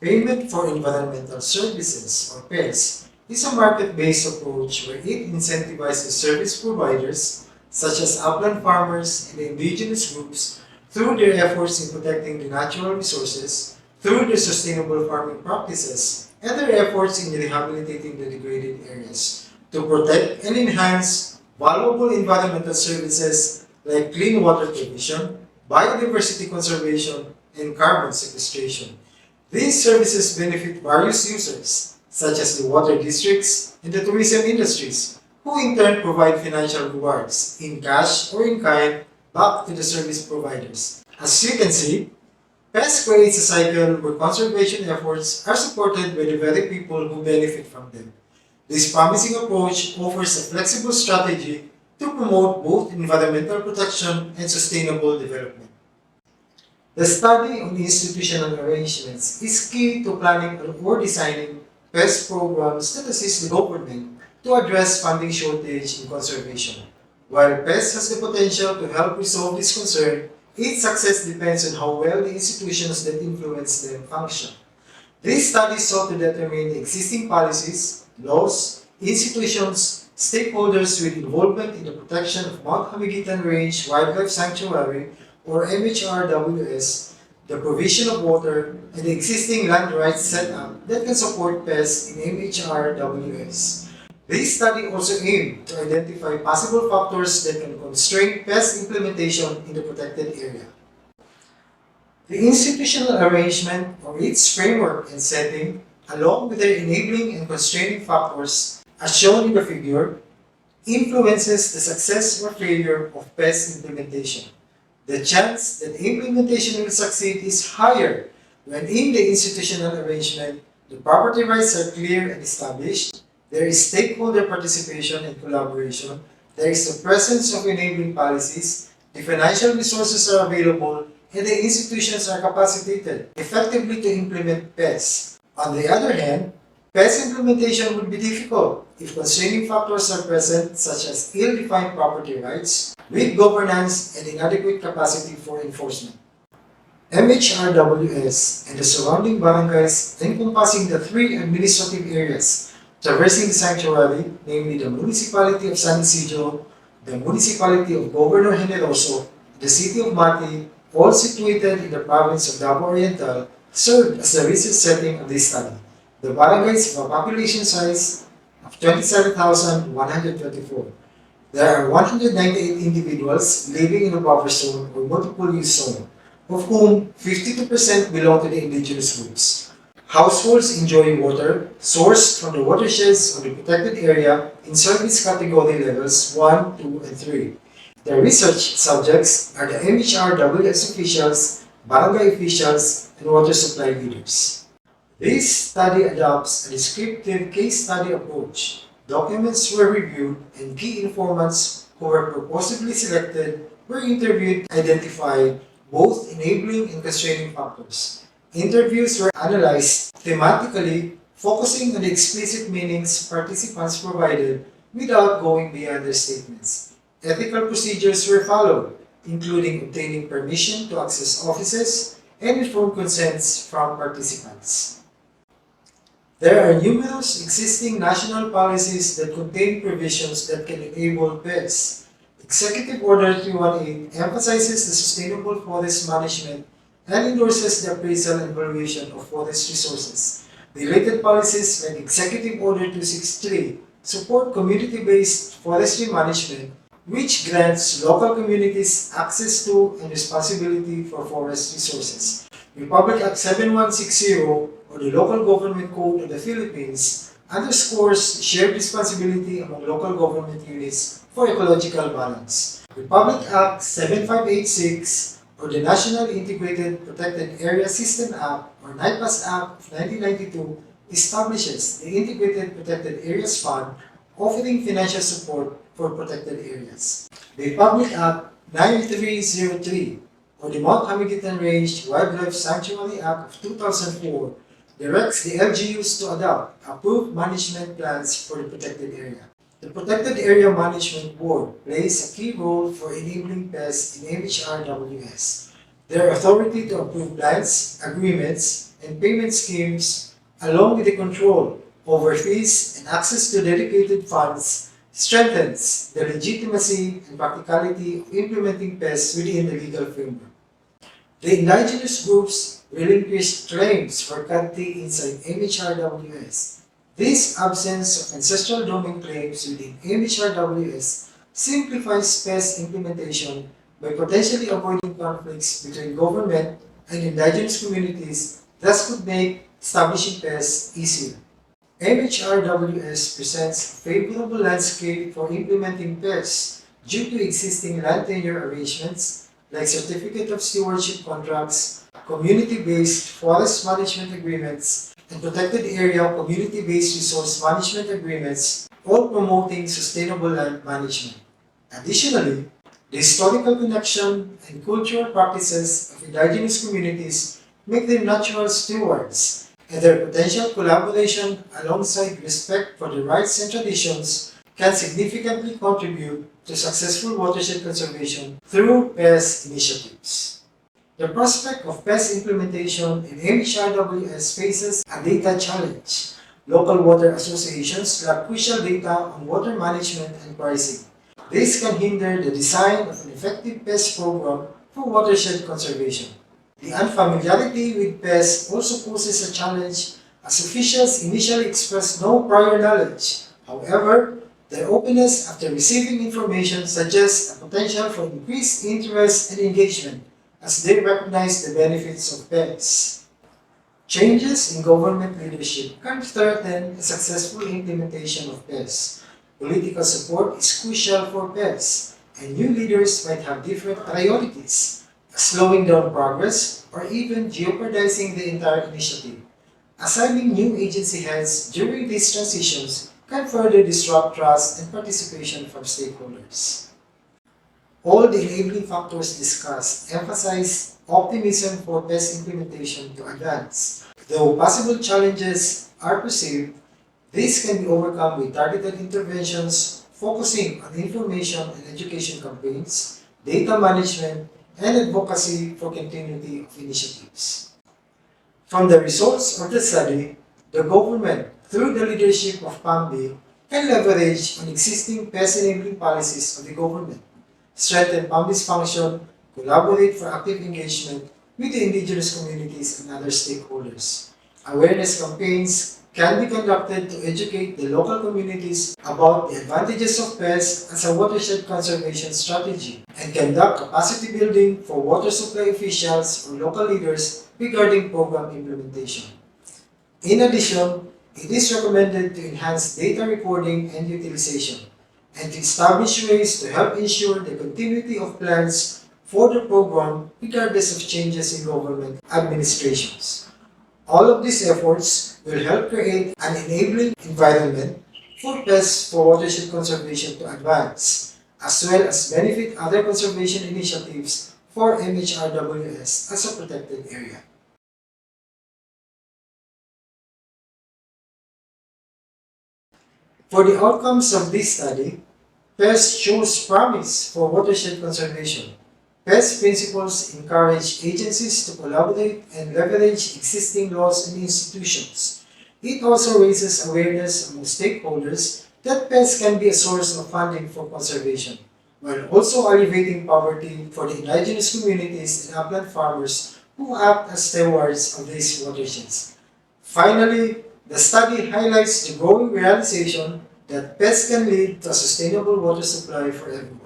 Payment for Environmental Services, or PES, is a market-based approach where it incentivizes service providers, such as upland farmers and indigenous groups, through their efforts in protecting the natural resources, through their sustainable farming practices, and their efforts in rehabilitating the degraded areas, to protect and enhance valuable environmental services like clean water provision, biodiversity conservation, and carbon sequestration. These services benefit various users, such as the water districts and the tourism industries, who in turn provide financial rewards, in cash or in kind, back to the service providers. As you can see, PES creates a cycle where conservation efforts are supported by the very people who benefit from them. This promising approach offers a flexible strategy to promote both environmental protection and sustainable development. The study on institutional arrangements is key to planning or designing PES programs that assist the government to address funding shortage in conservation. While PES has the potential to help resolve this concern, its success depends on how well the institutions that influence them function. This study sought to determine the existing policies, laws, institutions, stakeholders with involvement in the protection of Mount Hamiguitan Range Wildlife Sanctuary or MHRWS, the provision of water, and the existing land rights setup that can support PES in MHRWS. This study also aimed to identify possible factors that can constrain PES implementation in the protected area. The institutional arrangement or its framework and setting, along with their enabling and constraining factors, as shown in the figure, influences the success or failure of PES implementation. The chance that implementation will succeed is higher when in the institutional arrangement, the property rights are clear and established, there is stakeholder participation and collaboration, there is the presence of enabling policies, the financial resources are available, and the institutions are capacitated effectively to implement PES. On the other hand, PES implementation would be difficult if constraining factors are present such as ill-defined property rights, weak governance, and inadequate capacity for enforcement. MHRWS and the surrounding barangays encompassing the three administrative areas traversing the sanctuary, namely the municipality of San Isidro, the municipality of Governor Generoso, the city of Mati, all situated in the province of Davao Oriental, served as the research setting of this study. The barangays have a population size of 27,124. There are 198 individuals living in a buffer zone or multiple use zone, of whom 52% belong to the indigenous groups. Households enjoy water sourced from the watersheds of the protected area in service category levels 1, 2, and 3. The research subjects are the MHRWS officials, barangay officials, and water supply leaders. This study adopts a descriptive case study approach. Documents were reviewed and key informants who were purposefully selected were interviewed to identify both enabling and constraining factors. Interviews were analyzed thematically, focusing on the explicit meanings participants provided without going beyond their statements. Ethical procedures were followed, including obtaining permission to access offices and informed consents from participants. There are numerous existing national policies that contain provisions that can enable PES. Executive Order 318 emphasizes the sustainable forest management and endorses the appraisal and valuation of forest resources. Related policies like Executive Order 263 support community-based forestry management, which grants local communities access to and responsibility for forest resources. Republic Act 7160, or the Local Government Code of the Philippines, underscores shared responsibility among local government units for ecological balance. Republic Act 7586, or the National Integrated Protected Area System Act, or NIPAS Act of 1992, establishes the Integrated Protected Areas Fund, offering financial support for protected areas. The Republic Act 9303, or the Mount Hamiguitan Range Wildlife Sanctuary Act of 2004, directs the LGUs to adopt approved management plans for the protected area. The Protected Area Management Board plays a key role for enabling PES in MHRWS. Their authority to approve plans, agreements, and payment schemes, along with the control over fees and access to dedicated funds, strengthens the legitimacy and practicality of implementing PES within the legal framework. The indigenous groups relinquished claims for country inside MHRWS. This absence of ancestral domain claims within MHRWS simplifies PES implementation by potentially avoiding conflicts between government and indigenous communities, thus could make establishing PES easier. MHRWS presents a favorable landscape for implementing PES due to existing land tenure arrangements like Certificate of Stewardship contracts, community-based forest management agreements, and protected area community-based resource management agreements, all promoting sustainable land management. Additionally, the historical connection and cultural practices of indigenous communities make them natural stewards, and their potential collaboration alongside respect for the rights and traditions can significantly contribute to successful watershed conservation through PES initiatives. The prospect of PES implementation in MHRWS faces a data challenge. Local water associations lack crucial data on water management and pricing. This can hinder the design of an effective PES program for watershed conservation. The unfamiliarity with PES also poses a challenge as officials initially express no prior knowledge. However, their openness after receiving information suggests a potential for increased interest and engagement as they recognize the benefits of PES. Changes in government leadership can threaten a successful implementation of PES. Political support is crucial for PES, and new leaders might have different priorities, slowing down progress or even jeopardizing the entire initiative. Assigning new agency heads during these transitions can further disrupt trust and participation from stakeholders. All the enabling factors discussed emphasize optimism for PES implementation to advance. Though possible challenges are perceived, these can be overcome with targeted interventions focusing on information and education campaigns, data management, and advocacy for continuity of initiatives. From the results of the study, the government, through the leadership of PAMB, can leverage on existing PES enabling policies of the government, strengthen PAMB's function, collaborate for active engagement with the indigenous communities and other stakeholders. Awareness campaigns can be conducted to educate the local communities about the advantages of PES as a watershed conservation strategy and conduct capacity building for water supply officials or local leaders regarding program implementation. In addition, it is recommended to enhance data recording and utilization, and to establish ways to help ensure the continuity of plans for the program regardless of changes in government administrations. All of these efforts will help create an enabling environment for PES for watershed conservation to advance, as well as benefit other conservation initiatives for MHRWS as a protected area. For the outcomes of this study, PES shows promise for watershed conservation. PES principles encourage agencies to collaborate and leverage existing laws and institutions. It also raises awareness among stakeholders that PES can be a source of funding for conservation, while also alleviating poverty for the indigenous communities and upland farmers who act as stewards of these watersheds. Finally, the study highlights the growing realization that PES can lead to a sustainable water supply for everyone.